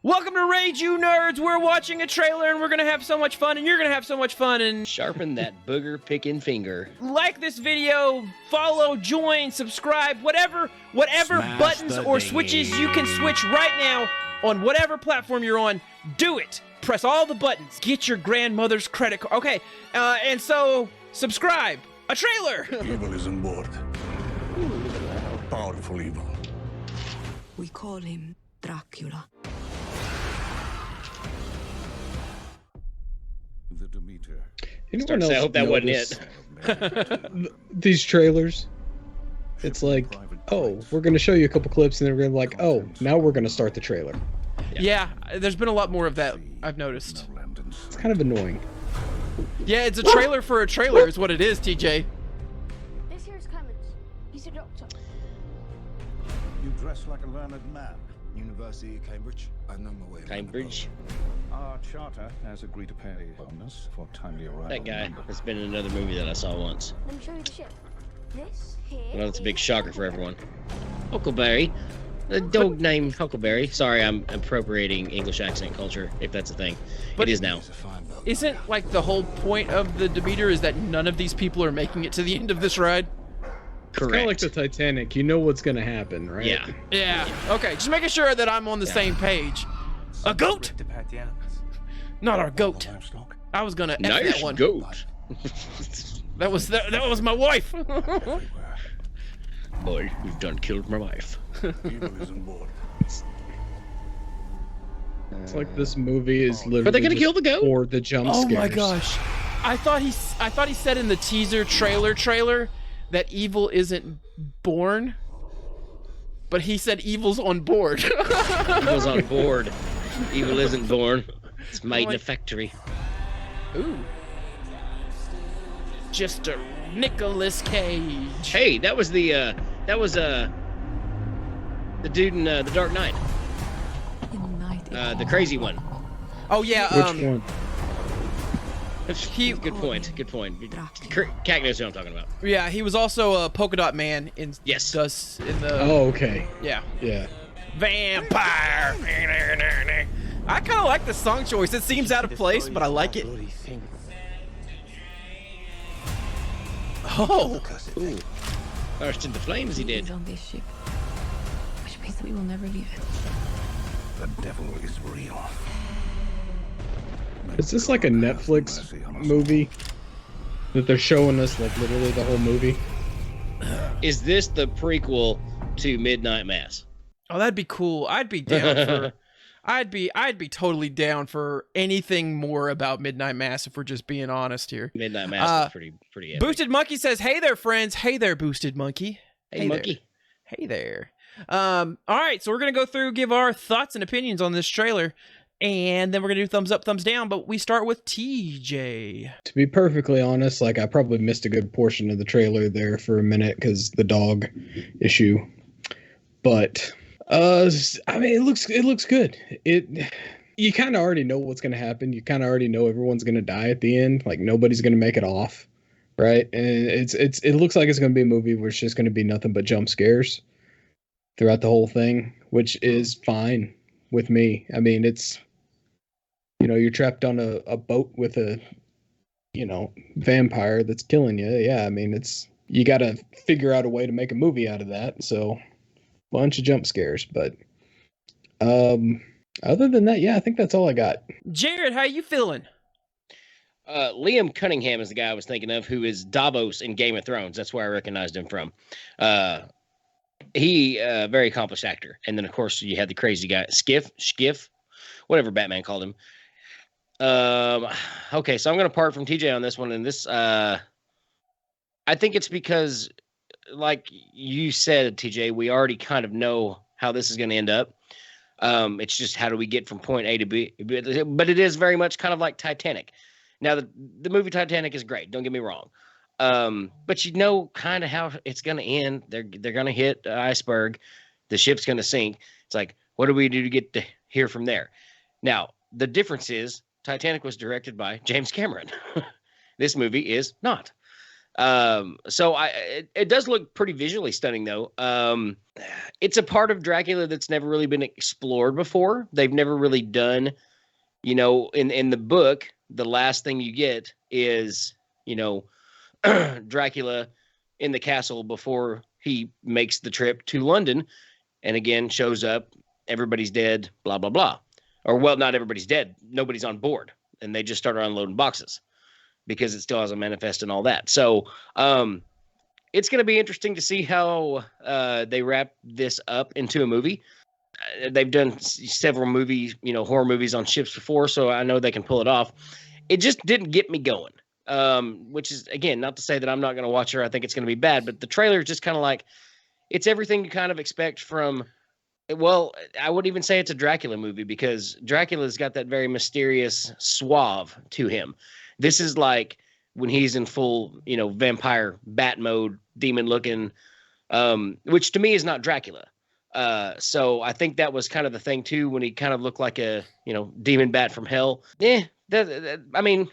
Welcome to Rage, you nerds! We're watching a trailer and we're gonna have so much fun, and you're gonna have so much fun, and sharpen that booger picking finger. Like this video, follow, join, subscribe, whatever Smash buttons or switches you can switch right now on whatever platform you're on. Do it! Press all the buttons. Get your grandmother's credit card. Okay, and so, subscribe. A trailer! Evil is on board. Powerful evil. We call him Dracula. The Demeter. Anyone else? I hope that wasn't it. These trailers, it's like, oh, we're going to show you a couple clips, and then we're going to be like, oh, now we're going to start the trailer. Yeah, there's been a lot more of that, I've noticed. It's kind of annoying. Yeah, it's a trailer for a trailer is what it is, TJ. This here is Clemens. He's a doctor. You dress like a learned man. University of Cambridge. I know my way around Cambridge. Our charter has agreed to pay a bonus for timely arrival. That guy has been in another movie that I saw once. Let me show you the ship. This here. Well, it's a big shocker for everyone. Huckleberry. The dog named Huckleberry. Sorry, I'm appropriating English accent culture, if that's a thing. But it is now. Isn't, like, the whole point of the Demeter is that none of these people are making it to the end of this ride? It's kind of like the Titanic. You know what's going to happen, right? Yeah. Yeah. Okay, just making sure that I'm on the same page. A goat? Not our goat. I was gonna F nice that one. Goat. That was my wife. Boy, you've done killed my wife. Evil is on board. It's like this movie is literally. Are they gonna kill the goat? Or the jump Oh scares. my gosh! I thought he said in the teaser trailer that evil isn't born, but he said evil's on board. Evil's on board. Evil isn't born. It's made in a factory. Ooh. Just a Nicolas Cage. Hey, that was the dude in The Dark Knight. The crazy one. Oh yeah. Which one? Good point. Good point. Cat knows who I'm talking about. Yeah, he was also a polka dot man in. Yes. In the. Oh, okay. Yeah. Yeah. Vampire. I kind of like the song choice. It seems out of place, but I like it. Oh. Ooh. Burst into flames, he did. He's on this ship, which means that we will never leave it. The devil is real. Is this like a Netflix movie that they're showing us, like literally the whole movie? Is this the prequel to Midnight Mass? Oh, that'd be cool. I'd be down for. I'd be totally down for anything more about Midnight Mass if we're just being honest here. Midnight Mass is pretty epic. Boosted Monkey says, "Hey there, friends. Hey there, Boosted Monkey. Hey Monkey. There. Hey there." All right, so we're gonna go through, give our thoughts and opinions on this trailer, and then we're gonna do thumbs up, thumbs down. But we start with TJ. To be perfectly honest, like I probably missed a good portion of the trailer there for a minute because the dog issue. But I mean, it looks good. You kind of already know what's gonna happen. You kind of already know everyone's gonna die at the end. Like nobody's gonna make it off, right? And it looks like it's gonna be a movie where it's just gonna be nothing but jump scares throughout the whole thing, which is fine with me. I mean, it's, you're trapped on a boat with a, vampire that's killing you. Yeah, I mean, you got to figure out a way to make a movie out of that. So, bunch of jump scares. But other than that, yeah, I think that's all I got. Jared, how you feeling? Liam Cunningham is the guy I was thinking of, who is Davos in Game of Thrones. That's where I recognized him from. He very accomplished actor. And then of course you had the crazy guy, Skiff, whatever Batman called him. Okay, so I'm gonna part from TJ on this one, and this I think it's because, like you said, TJ, we already kind of know how this is gonna end up. It's just how do we get from point A to B, but it is very much kind of like Titanic. Now the movie Titanic is great, don't get me wrong. But you know kind of how it's going to end. They're going to hit the iceberg. The ship's going to sink. It's like, what do we do to get to here from there? Now, the difference is Titanic was directed by James Cameron. This movie is not. So it does look pretty visually stunning though. It's a part of Dracula that's never really been explored before. They've never really done, in the book, the last thing you get is, Dracula in the castle before he makes the trip to London, and again shows up, everybody's dead, blah blah blah. Or well, not everybody's dead, nobody's on board, and they just start unloading boxes because it still has a manifest and all that. So it's going to be interesting to see how they wrap this up into a movie. They've done several movies, horror movies on ships before, so I know they can pull it off. It just didn't get me going, which is, again, not to say that I'm not going to watch her. I think it's going to be bad, but the trailer is just kind of like, it's everything you kind of expect from, well, I wouldn't even say it's a Dracula movie because Dracula's got that very mysterious suave to him. This is like when he's in full, vampire bat mode, demon looking, which to me is not Dracula. So I think that was kind of the thing too, when he kind of looked like a, demon bat from hell. I mean,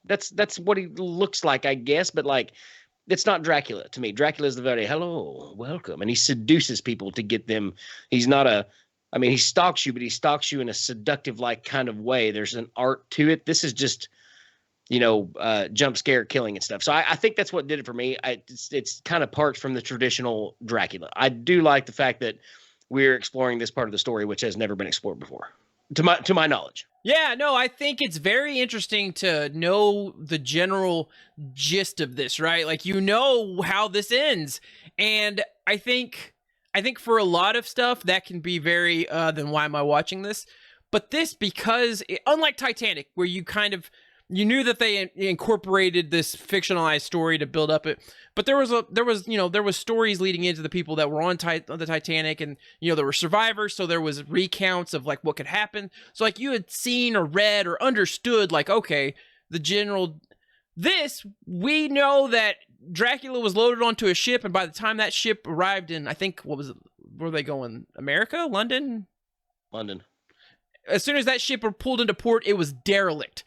that's what he looks like, I guess. But like, it's not Dracula to me. Dracula is the very hello, welcome. And he seduces people to get them. He's not he stalks you, but he stalks you in a seductive like kind of way. There's an art to it. This is just, jump scare killing and stuff. So I think that's what did it for me. It's kind of parts from the traditional Dracula. I do like the fact that we're exploring this part of the story, which has never been explored before, to my knowledge. Yeah, no, I think it's very interesting to know the general gist of this, right? Like, how this ends. And I think for a lot of stuff that can be very, then why am I watching this? But this, because unlike Titanic, where you knew that they incorporated this fictionalized story to build up it, but there was stories leading into the people that were on the Titanic, and there were survivors, so there was recounts of like what could happen. So like you had seen or read or understood like, okay, we know that Dracula was loaded onto a ship, and by the time that ship arrived in, I think, were they going? America? London? London. As soon as that ship pulled into port, it was derelict.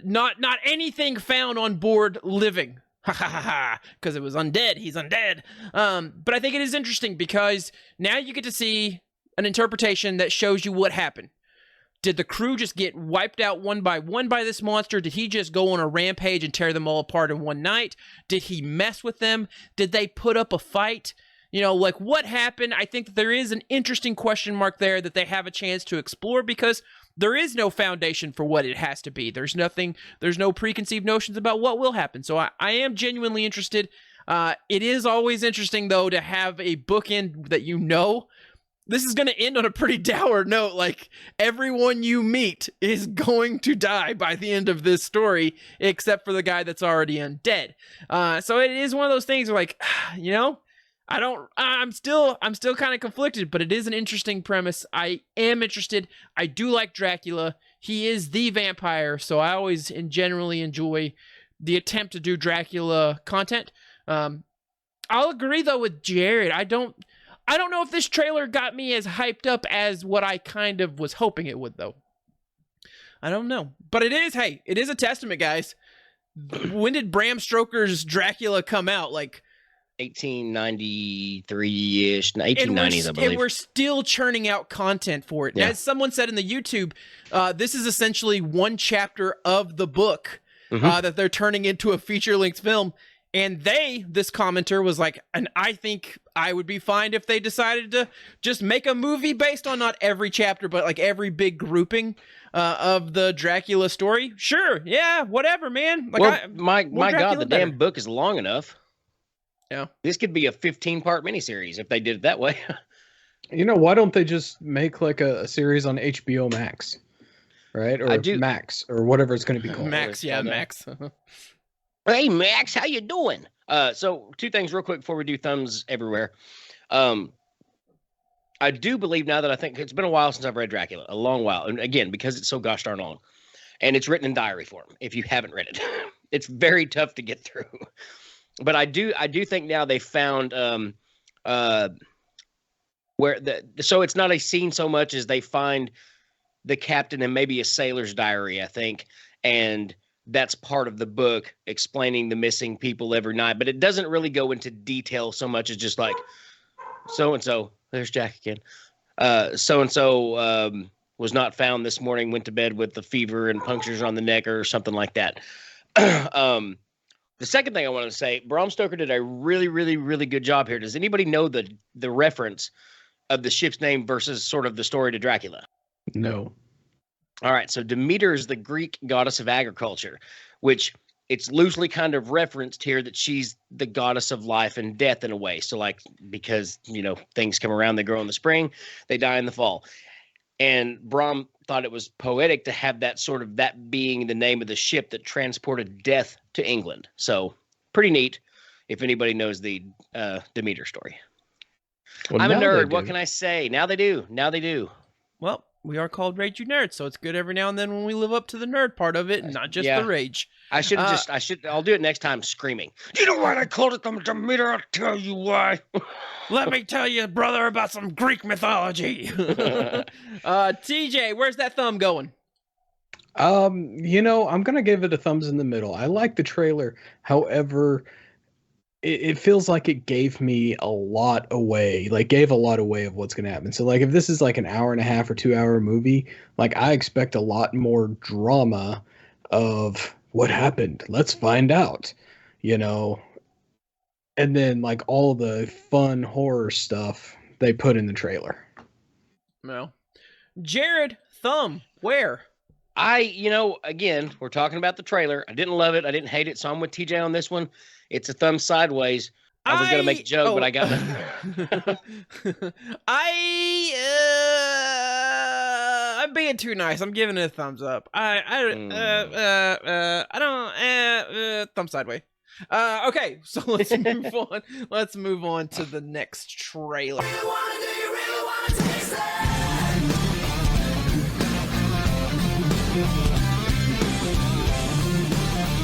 Not anything found on board living. Ha ha ha ha. Because it was undead. He's undead. But I think it is interesting because now you get to see an interpretation that shows you what happened. Did the crew just get wiped out one by one by this monster? Did he just go on a rampage and tear them all apart in one night? Did he mess with them? Did they put up a fight? Like what happened? I think that there is an interesting question mark there that they have a chance to explore because there is no foundation for what it has to be. There's no preconceived notions about what will happen. So I am genuinely interested. It is always interesting, though, to have a bookend that this is going to end on a pretty dour note. Like, everyone you meet is going to die by the end of this story, except for the guy that's already undead. So it is one of those things where, like, I'm still kind of conflicted, but it is an interesting premise. I am interested. I do like Dracula. He is the vampire, so I always generally enjoy the attempt to do Dracula content. I'll agree though with Jared. I don't know if this trailer got me as hyped up as what I kind of was hoping it would though. I don't know. But it is a testament, guys. When did Bram Stoker's Dracula come out? Like 1893-ish, 1890s, I believe. And we're still churning out content for it. Yeah. As someone said in the YouTube, this is essentially one chapter of the book that they're turning into a feature-length film. And this commenter was like, and I think I would be fine if they decided to just make a movie based on not every chapter, but like every big grouping of the Dracula story. Sure, yeah, whatever, man. Like, well, my God, the damn book is long enough. Yeah, this could be a 15-part miniseries if they did it that way. Why don't they just make like a series on HBO Max, right? Or Max, or whatever it's going to be called. Max, yeah, Max. Hey, Max, how you doing? So two things real quick before we do thumbs everywhere. I do believe now that I think it's been a while since I've read Dracula, a long while, and again because it's so gosh darn long, and it's written in diary form. If you haven't read it, it's very tough to get through. But I do think now they found where so it's not a scene so much as they find the captain and maybe a sailor's diary, I think, and that's part of the book explaining the missing people every night, but it doesn't really go into detail so much as just like so-and-so, there's Jack again. So-and-so was not found this morning, went to bed with the fever and punctures on the neck or something like that. The second thing I want to say, Bram Stoker did a really, really, really good job here. Does anybody know the reference of the ship's name versus sort of the story to Dracula? No. All right, so Demeter is the Greek goddess of agriculture, which it's loosely kind of referenced here that she's the goddess of life and death in a way. So like, because, things come around, they grow in the spring, they die in the fall. And Bram thought it was poetic to have that being the name of the ship that transported death to England. So pretty neat if anybody knows the Demeter story. Well, I'm a now they nerd. What do. can I say? Now they do. Well, we are called Rage You Nerds, so it's good every now and then when we live up to the nerd part of it and not just Yeah. the rage. I'll do it next time screaming. You know why I called it the Demeter? I'll tell you why. Let me tell you, brother, about some Greek mythology. TJ, where's that thumb going? I'm gonna give it a thumbs in the middle. I like the trailer. However, it feels like it gave me a lot away. Like gave a lot away of what's gonna happen. So like if this is like an hour and a half or 2 hour movie, like I expect a lot more drama of what happened. Let's find out. And then like all the fun horror stuff they put in the trailer. No. Jared, thumb, where? Again, we're talking about the trailer. I didn't love it. I didn't hate it. So I'm with TJ on this one. It's a thumb sideways. I was going to make a joke, but I got nothing. I'm being too nice. I'm giving it a thumbs up. Thumb sideways. Okay, so let's move on. Let's move on to the next trailer.